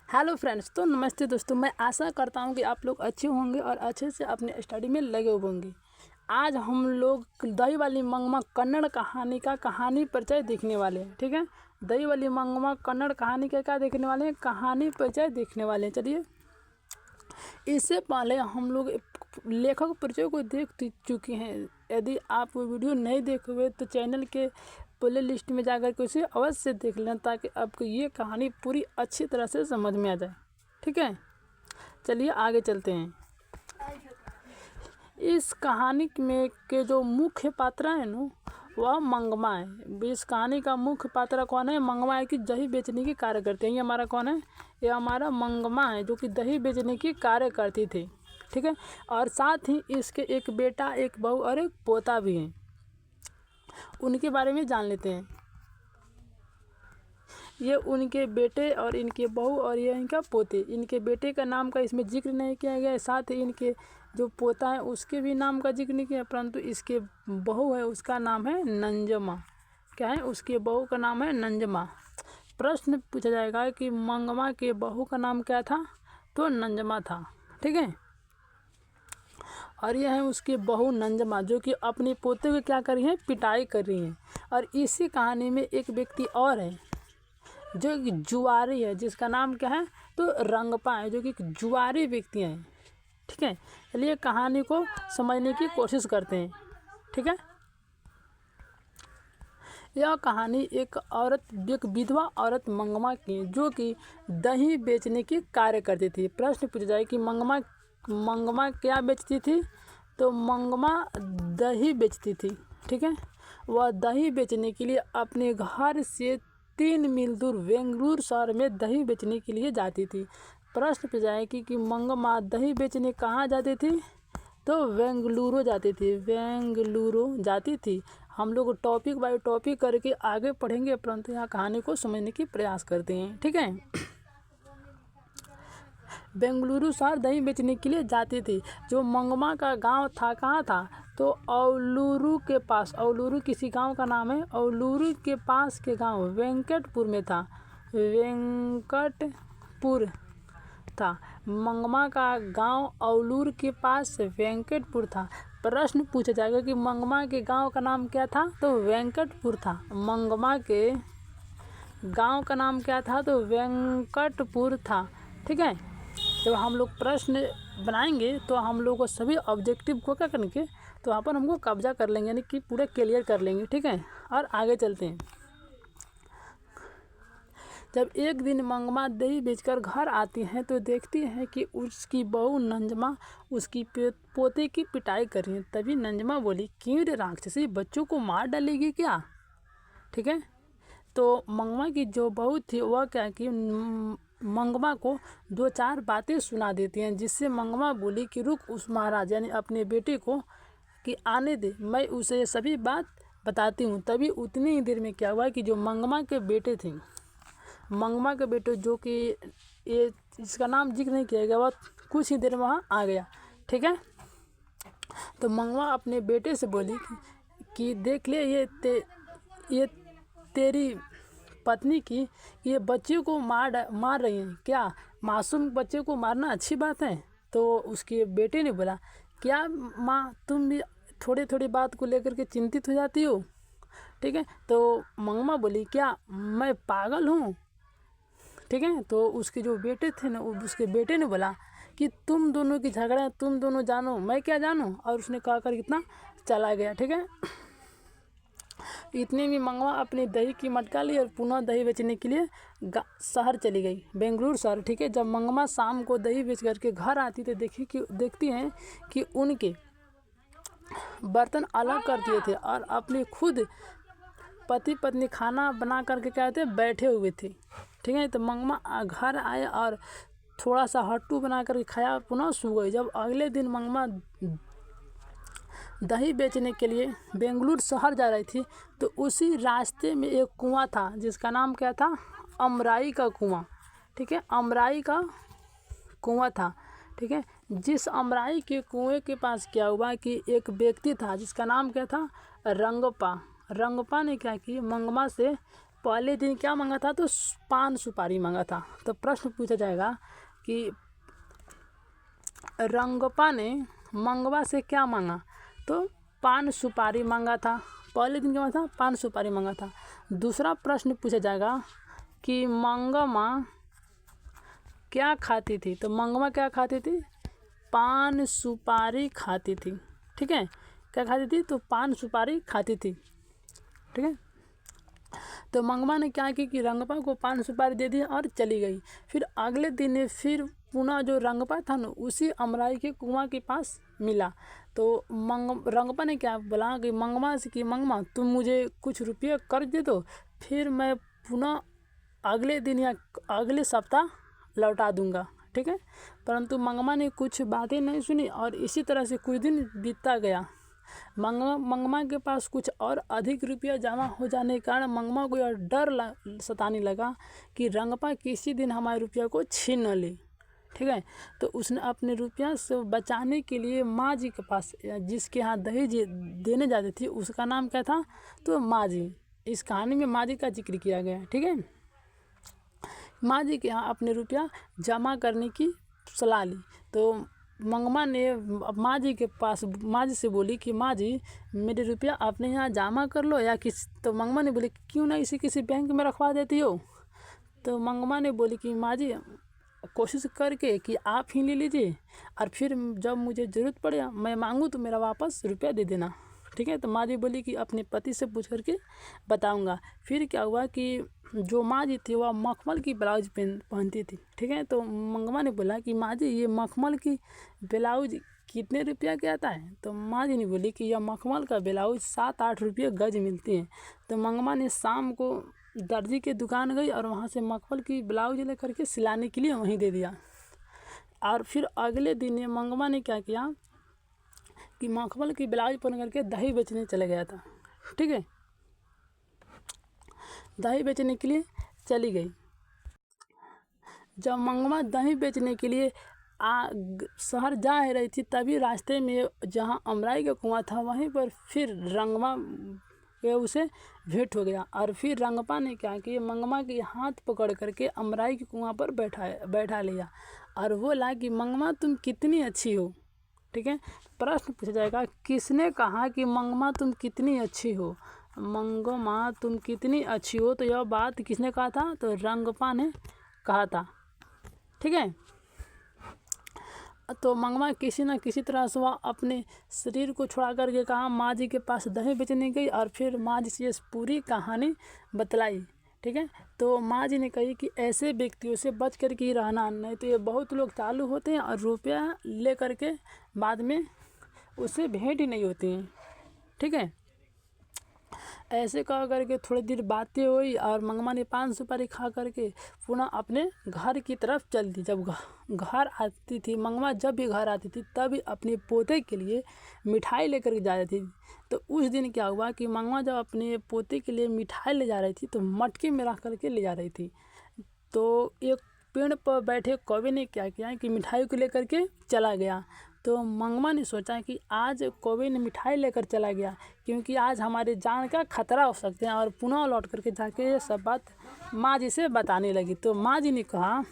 Hello friends, तो नमस्ते दोस्तों। मैं आशा करता हूं कि आप लोग अच्छे होंगे और अच्छे से अपने स्टडी में लगे होंगे। आज हम लोग दही वाली मंगमा कन्नड़ कहानी का कहानी परिचय देखने वाले हैं। ठीक है, दही वाली मंगमा कन्नड़ कहानी का क्या देखने वाले हैं, कहानी परिचय देखने वाले हैं। चलिए, इससे पहले हम लोग लेखक परिचय को देख चुके हैं। यदि आप वो वीडियो नहीं देखे हुए तो चैनल के प्ले लिस्ट में जाकर के उसे अवश्य देख लेना, ताकि आपको ये कहानी पूरी अच्छी तरह से समझ में आ जाए। ठीक है, चलिए आगे चलते हैं। इस कहानी में के जो मुख्य पात्र है ना, वह मंगमा है। इस कहानी का मुख्य पात्र कौन है? मंगमा है, कि दही बेचने की कार्य करते हैं। ये हमारा कौन है? ये हमारा मंगमा है, जो कि दही बेचने की कार्य करती थी। ठीक है, और साथ ही इसके एक बेटा, एक बहू और एक पोता भी है। उनके बारे में जान लेते हैं। ये उनके बेटे और इनके बहू और ये इनका पोते। इनके बेटे का नाम का इसमें जिक्र नहीं किया गया है, साथ ही इनके जो पोता है उसके भी नाम का जिक्र नहीं किया, परंतु इसके बहू है उसका नाम है नंजमा। क्या है? उसके बहू का नाम है नंजमा। प्रश्न पूछा जाएगा कि मंगमा के बहू का नाम क्या था, तो नंजमा था। ठीक है, और यह है उसकी बहू नंजमा, जो कि अपने पोते को क्या कर रही है, पिटाई कर रही है। और इसी कहानी में एक व्यक्ति और है जो कि जुआरी है, जिसका नाम क्या है, तो रंगपा है, जो कि जुआरी व्यक्ति हैं। ठीक है, चलिए कहानी को समझने की कोशिश करते हैं। ठीक है, यह कहानी एक विधवा औरत मंगमा की, जो कि दही बेचने की कार्य करती थी। प्रश्न पूछा जाए कि मंगमा क्या बेचती थी, तो मंगमा दही बेचती थी। ठीक है, वह दही बेचने के लिए अपने घर से 3 मील दूर बेंगलुरु शहर में दही बेचने के लिए जाती थी। प्रश्न पूछा जाए कि मंगमा दही बेचने कहाँ जाती थी, तो बेंगलुरु जाती थी। बेंगलुरु जाती थी। हम लोग टॉपिक बाय टॉपिक करके आगे पढ़ेंगे, परंतु यहाँ कहानी को समझने की प्रयास करते हैं। ठीक है, बेंगलुरु शहर दही बेचने के लिए जाती थी। जो मंगमा का गांव था, कहाँ था, तो औलूरू के पास। औलूरू किसी गांव का नाम है। औलूरू के पास के गांव वेंकटपुर में था। वेंकटपुर था। मंगमा का गांव औलूर के पास वेंकटपुर था। प्रश्न पूछा जाएगा कि मंगमा के गांव का नाम क्या था, तो वेंकटपुर था। मंगमा के गांव का नाम क्या था, तो वेंकटपुर था। ठीक है, जब हम लोग प्रश्न बनाएंगे तो हम लोग को सभी ऑब्जेक्टिव को क्या करके, तो वहाँ पर हमको कब्जा कर लेंगे, यानी कि पूरे क्लियर कर लेंगे। ठीक है, और आगे चलते हैं। जब एक दिन मंगमा दही बेचकर घर आती है तो देखती है कि उसकी बहू नंजमा उसकी पोते की पिटाई कर रही है। तभी नंजमा बोली, क्यों रे राक्षसी, बच्चों को मार डालेगी क्या? ठीक है, तो मंगमा की जो बहू थी वह क्या कि मंगमा को 2-4 बातें सुना देती हैं, जिससे मंगमा बोली कि रुक, उस महाराज यानी अपने बेटे को कि आने दे, मैं उसे सभी बात बताती हूँ। तभी उतनी ही देर में क्या हुआ कि जो मंगमा के बेटे थे, मंगमा के बेटे, जो कि ये इसका नाम जिक्र नहीं किया गया, वह कुछ ही देर में वहाँ आ गया। ठीक है, तो मंगमा अपने बेटे से बोली कि देख ले, ये तेरी पत्नी की ये बच्चे को मार रही हैं क्या? मासूम बच्चे को मारना अच्छी बात है? तो उसके बेटे ने बोला, क्या माँ, तुम भी थोड़ी थोड़ी बात को लेकर के चिंतित हो जाती हो? ठीक है, तो मंगमा बोली, क्या मैं पागल हूँ? ठीक है, तो उसके जो बेटे थे ना, उसके बेटे ने बोला कि तुम दोनों की झगड़ा है, तुम दोनों जानो, मैं क्या जानूँ, और उसने कहकर कितना चला गया। ठीक है, इतने में मंगवा अपनी दही की मटका ली और पुनः दही बेचने के लिए शहर चली गई, बेंगलुरु शहर। ठीक है, जब मंगमा शाम को दही बेच करके घर आती तो देखती हैं कि उनके बर्तन अलग कर दिए थे और अपने खुद पति पत्नी खाना बना करके क्या थे, बैठे हुए थे। ठीक है, तो मंगमा घर आए और थोड़ा सा हट्टू बना करके खाया, पुनः सो गई। जब अगले दिन मंगमा दही बेचने के लिए बेंगलुरु शहर जा रही थी तो उसी रास्ते में एक कुआं था, जिसका नाम क्या था, अमराई का कुआं। ठीक है, अमराई का कुआं था। ठीक है, जिस अमराई के कुएं के पास क्या हुआ कि एक व्यक्ति था, जिसका नाम क्या था, रंगपा। रंगपा ने क्या की, मंगमा से पहले दिन क्या मांगा था? तो पान सुपारी मांगा था। तो प्रश्न पूछा जाएगा कि रंगप्पा ने मंगवा से क्या मांगा? तो पान सुपारी मांगा था। पहले दिन क्या मांगा था? पान सुपारी मांगा था। दूसरा प्रश्न पूछा जाएगा कि मंगमा क्या खाती थी? तो मंगमा क्या खाती थी? पान सुपारी खाती थी। ठीक है, क्या खाती थी? तो पान सुपारी खाती थी। ठीक है, तो मंगमा ने क्या की कि रंगप्पा को पान सुपारी दे दी और चली गई। फिर अगले दिन फिर पुनः जो रंगप्पा था ना, उसी अमराई के कुआं के पास मिला। तो रंगप्पा ने क्या बोला कि मंगमा से कि मंगमा तुम मुझे कुछ रुपये कर्ज दे दो, फिर मैं पुनः अगले दिन या अगले सप्ताह लौटा दूंगा। ठीक है, परंतु मंगमा ने कुछ बातें नहीं सुनी और इसी तरह से कुछ दिन बीतता गया। मंगमा के पास कुछ और अधिक रुपया जमा हो जाने के कारण मंगमा को यह डर सताने लगा कि रंगप्पा किसी दिन हमारे रुपया को छीन न ले। ठीक है, तो उसने अपने रुपया से बचाने के लिए माँ जी के पास, जिसके यहाँ दहेज देने जाती थी, उसका नाम क्या था? तो माँ जी। इस कहानी में माँ जी का जिक्र किया गया है। ठीक है, माँ जी के यहाँ अपने रुपया जमा करने की सलाह ली। तो मंगमा ने माँ जी के पास माँ जी से बोली कि माँ जी मेरे रुपया अपने यहाँ जमा कर लो या तो मंगमा ने बोली क्यों ना इसे किसी बैंक में रखवा देती हो? तो मंगमा ने बोली कि माँ जी कोशिश करके कि आप ही ले लीजिए और फिर जब मुझे ज़रूरत पड़े मैं मांगूँ तो मेरा वापस रुपया दे देना। ठीक है, तो माँ जी बोली कि अपने पति से पूछ करके बताऊंगा। फिर क्या हुआ कि जो माँ जी थी वह मखमल की ब्लाउज पहनती थी। ठीक है, तो मंगमा ने बोला कि माँ जी ये मखमल की ब्लाउज कितने रुपया के आता है? तो माँ जी ने बोली कि यह मखमल का ब्लाउज 7-8 रुपये गज मिलती है। तो मंगमा ने शाम को दर्जी के दुकान गई और वहाँ से मखमल की ब्लाउज लेकर के सिलाने के लिए वहीं दे दिया। और फिर अगले दिन मंगमा ने क्या किया कि मखमल की ब्लाउज पहन करके दही बेचने चले गया था। ठीक है, दही बेचने के लिए चली गई। जब मंगमा दही बेचने के लिए शहर जा रही थी, तभी रास्ते में जहाँ अमराई का कुआं था वहीं पर फिर रंगमा के उसे भेंट हो गया। और फिर रंगप्पा ने क्या किया, मंगमा के हाथ पकड़ करके अमराई के कुआं पर बैठा लिया और बोला कि मंगमा तुम कितनी अच्छी हो। ठीक है, प्रश्न पूछा जाएगा किसने कहा कि मंगमा तुम कितनी अच्छी हो? मंगमा तुम कितनी अच्छी हो, तो यह बात किसने कहा था? तो रंगप्पा ने कहा था। ठीक है, तो मंगमा किसी न किसी तरह से वह अपने शरीर को छुड़ा करके कहा माँ जी के पास दही बेचने गई और फिर माँ जी से ये पूरी कहानी बतलाई। ठीक है, तो माँ जी ने कही कि ऐसे व्यक्तियों से बच कर के ही रहना, नहीं तो ये बहुत लोग चालू होते हैं और रुपया ले करके बाद में उससे भेंट ही नहीं होती हैं। ठीक है, ऐसे कह करके थोड़ी देर बातें हुई और मंगमा ने पान सुपारी खा करके पुनः अपने घर की तरफ चल दी। जब घर आती थी मंगमा, जब भी घर आती थी तभी अपने पोते के लिए मिठाई लेकर के जा रही थी। तो उस दिन क्या हुआ कि मंगमा जब अपने पोते के लिए मिठाई ले जा रही थी तो मटके में रख करके ले जा रही थी। तो एक पेड़ पर बैठे कौवे ने क्या किया कि मिठाई को लेकर के चला गया। तो मंगमा ने सोचा कि आज कौवे ने मिठाई लेकर चला गया क्योंकि आज हमारे जान का खतरा हो सकते हैं, और पुनः लौट करके जाके ये सब बात माँ जी से बताने लगी। तो माँ जी ने कहा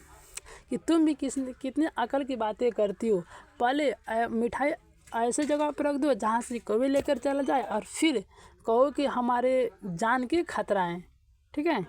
कि तुम भी कितने अकल की बातें करती हो, पहले मिठाई ऐसे जगह पर रख दो जहाँ से कौवे लेकर चला जाए और फिर कहो कि हमारे जान के खतरा हैं। ठीक है,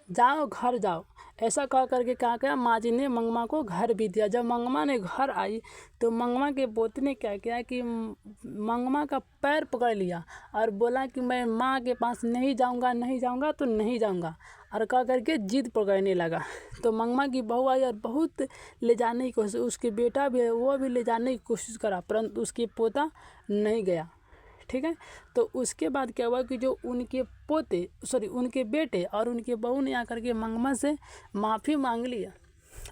जाओ घर जाओ। ऐसा कह करके क्या किया, माँ जी ने मंगमा को घर भी दिया। जब मंगमा ने घर आई तो मंगमा के पोते ने क्या किया कि मंगमा का पैर पकड़ लिया और बोला कि मैं माँ के पास नहीं जाऊँगा, नहीं जाऊँगा तो नहीं जाऊँगा, और कह करके जिद पकड़ने लगा। तो मंगमा की बहू आई और बहुत ले जाने की कोशिश, उसके बेटा भी है वो भी ले जाने की कोशिश करा, परंतु उसके पोता नहीं गया। ठीक है, तो उसके बाद क्या हुआ कि जो उनके बेटे और उनके बहू ने आकर के मंगमा से माफ़ी मांग लिया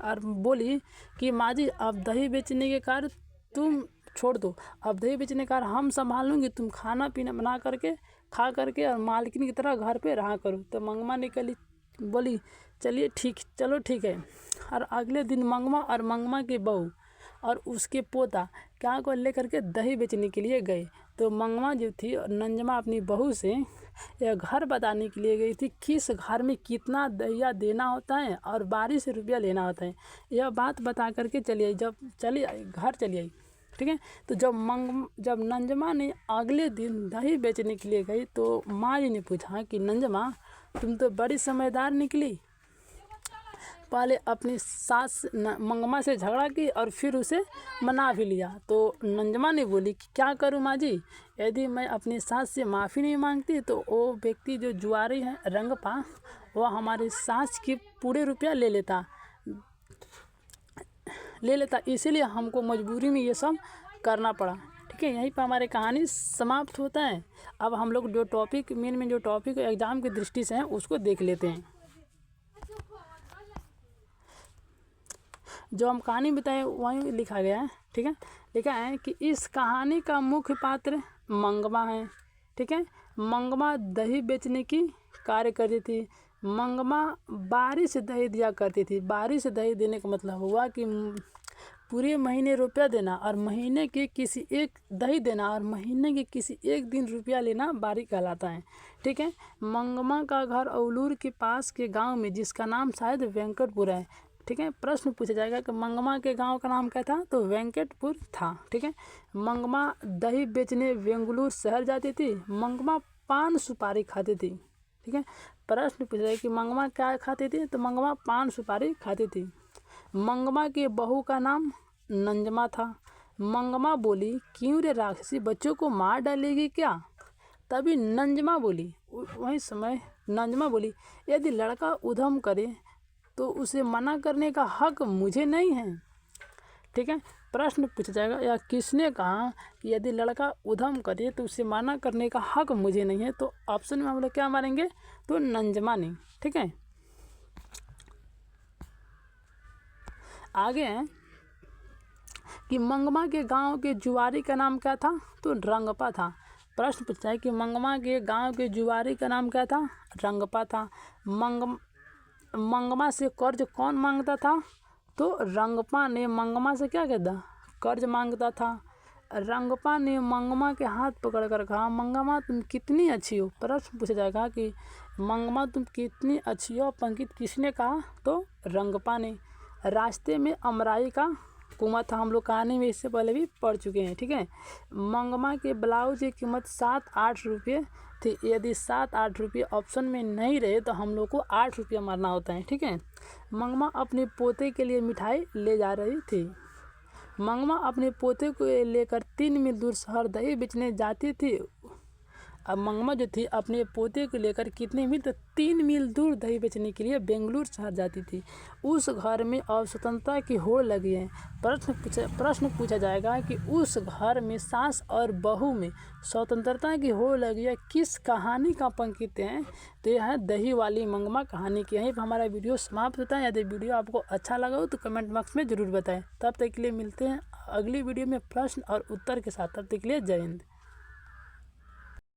और बोली कि माँ जी अब दही बेचने के कार्य तुम छोड़ दो, अब दही बेचने का हम संभाल लूँगी, तुम खाना पीना बना करके खा करके और मालकिन की तरह घर पे रहा करो। तो मंगमा ने बोली चलिए चलो ठीक है। और अगले दिन मंगमा और मंगमा की बहू और उसके पोता क्या को लेकर के दही बेचने के लिए गए। तो मंगमा जो थी नंजमा अपनी बहू से यह घर बताने के लिए गई थी किस घर में कितना दहिया देना होता है और 12 रुपया लेना होता है। यह बात बता करके चली आई। जब चली आई घर चली आई, ठीक है। तो जब नंजमा ने अगले दिन दही बेचने के लिए गई तो माँ जी ने पूछा कि नंजमा तुम तो बड़ी समझदार निकली, पहले अपनी सास मंगमा से झगड़ा की और फिर उसे मना भी लिया। तो नंजमा ने बोली कि क्या करूँ माँ जी, यदि मैं अपनी सास से माफ़ी नहीं मांगती तो वो व्यक्ति जो जुआरी है रंगपा वह हमारी सास की पूरे रुपया ले लेता, इसीलिए हमको मजबूरी में ये सब करना पड़ा। ठीक है, यहीं पर हमारी कहानी समाप्त होता है। अब हम लोग जो टॉपिक मेन जो टॉपिक एग्ज़ाम की दृष्टि से है उसको देख लेते हैं। जो हम कहानी बताएं वहीं लिखा गया है। ठीक है, लिखा है कि इस कहानी का मुख्य पात्र मंगमा है। ठीक है, मंगमा दही बेचने की कार्य करती थी। मंगमा बारी से दही दिया करती थी। बारी से दही देने का मतलब हुआ कि पूरे महीने रुपया देना और महीने के किसी एक दही देना और महीने के किसी एक दिन रुपया लेना बारी कहलाता है। ठीक है, मंगमा का घर औलूर के पास के गांव में जिसका नाम शायद वेंकटपुर है। ठीक है, प्रश्न पूछा जाएगा कि मंगमा के गांव का नाम क्या था, तो वेंकटपुर था। ठीक है, मंगमा दही बेचने बेंगलुरु शहर जाती थी। मंगमा पान सुपारी खाती थी। ठीक है, प्रश्न पूछा जाएगा कि मंगमा क्या खाती थी, तो मंगमा पान सुपारी खाती थी। मंगमा के बहू का नाम नंजमा था। मंगमा बोली क्यों रे राक्षसी, बच्चों को मार डालेगी क्या। तभी नंजमा बोली, वही समय नंजमा बोली यदि लड़का उधम करे तो उसे मना करने का हक मुझे नहीं है। ठीक है, प्रश्न पूछा जाएगा या किसने कहा कि यदि लड़का उधम करे तो उसे मना करने का हक मुझे नहीं है, तो ऑप्शन में हम लोग क्या मारेंगे, तो नंजमा ने। ठीक है, आगे है कि मंगमा के गांव के जुआरी का नाम क्या था, तो रंगपा था। प्रश्न पूछा है कि मंगमा के गांव के जुआरी का नाम क्या था, रंगपा था। मंगमा से कर्ज कौन मांगता था, तो रंगपा ने मंगमा से क्या कहता, कर्ज मांगता था। रंगपा ने मंगमा के हाथ पकड़कर कहा मंगमा तुम कितनी अच्छी हो। प्रश्न पूछा जाएगा कि मंगमा तुम कितनी अच्छी हो पंकित किसने कहा, तो रंगपा ने। रास्ते में अमराई का कुआं था। हम लोग कहानी में इससे पहले भी पढ़ चुके हैं। ठीक है, मंगमा के ब्लाउज की कीमत 7-8 रुपये थी। यदि 7-8 रुपये ऑप्शन में नहीं रहे तो हम लोग को 8 रुपया मारना होता है। ठीक है, मंगमा अपने पोते के लिए मिठाई ले जा रही थी। मंगमा अपने पोते को लेकर 3 मील दूर शहर दही बेचने जाती थी। अब मंगमा जो थी अपने पोते को लेकर कितने मील, तो 3 मील दूर दही बेचने के लिए बेंगलुरु शहर जाती थी। उस घर में अब स्वतंत्रता की होड़ लगी है। प्रश्न पूछा जाएगा कि उस घर में सास और बहू में स्वतंत्रता की होड़ लगी है, किस कहानी का पंकित है, तो यह है दही वाली मंगमा कहानी की। यहीं पर हमारा वीडियो समाप्त होता है। यदि वीडियो आपको अच्छा लगा हो तो कमेंट बॉक्स में ज़रूर बताएं। तब तक के लिए मिलते हैं अगली वीडियो में प्रश्न और उत्तर के साथ। तब तक के लिए जय हिंद।